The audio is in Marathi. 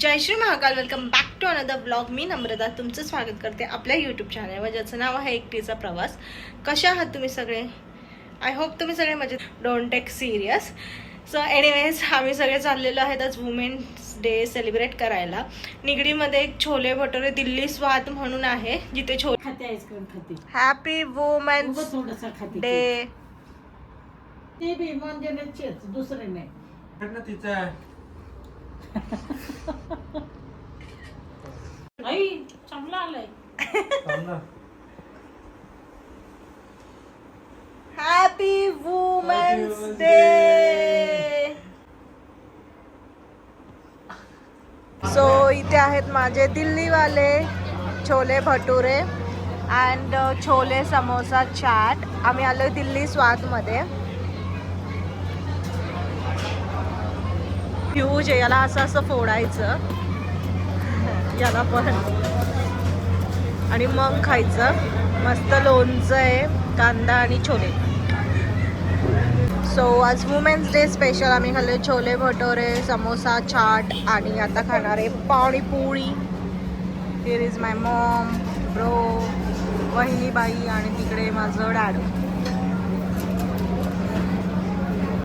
Jai Shri Mahakal. Welcome back to another blog. मी नम्रता तुमचं स्वागत करते आपल्या यूट्यूब चॅनलवर ज्याचं नाव आहे एकटीचा प्रवास. कशा आहात तुम्ही सगळे? आय होप तुम्ही सगळे मजेत. Don't take serious. So anyways आम्ही सगळे चाललेलो आहेत आज वुमेन्स डे सेलिब्रेट करायला. निगडीमध्ये एक छोले भटोरे दिल्ली स्वाद म्हणून आहे जिथे छोले खाते आईस्क्रीम खाते. हॅपी वुमेन्स उगाच थोडंसं खाते डे. ते बी मंदिराचेच दुसरे नाही. आई चांगला आलाय. Happy women's day. सो इथे आहेत माझे दिल्लीवाले छोले भटुरे अँड छोले समोसा चाट. आम्ही आलो दिल्ली स्वादमध्ये. ह्यूज आहे. याला असं असं फोडायचं याला पण आणि मग खायचं. मस्त लोणचं आहे, कांदा आणि छोले. सो आज वुमेन्स डे स्पेशल आम्ही खाल्ले छोले भटोरे, समोसा चाट आणि आता खाणार आहे panipuri. Here is my mom, bro, वहिनीबाई आणि तिकडे माझं डॅड.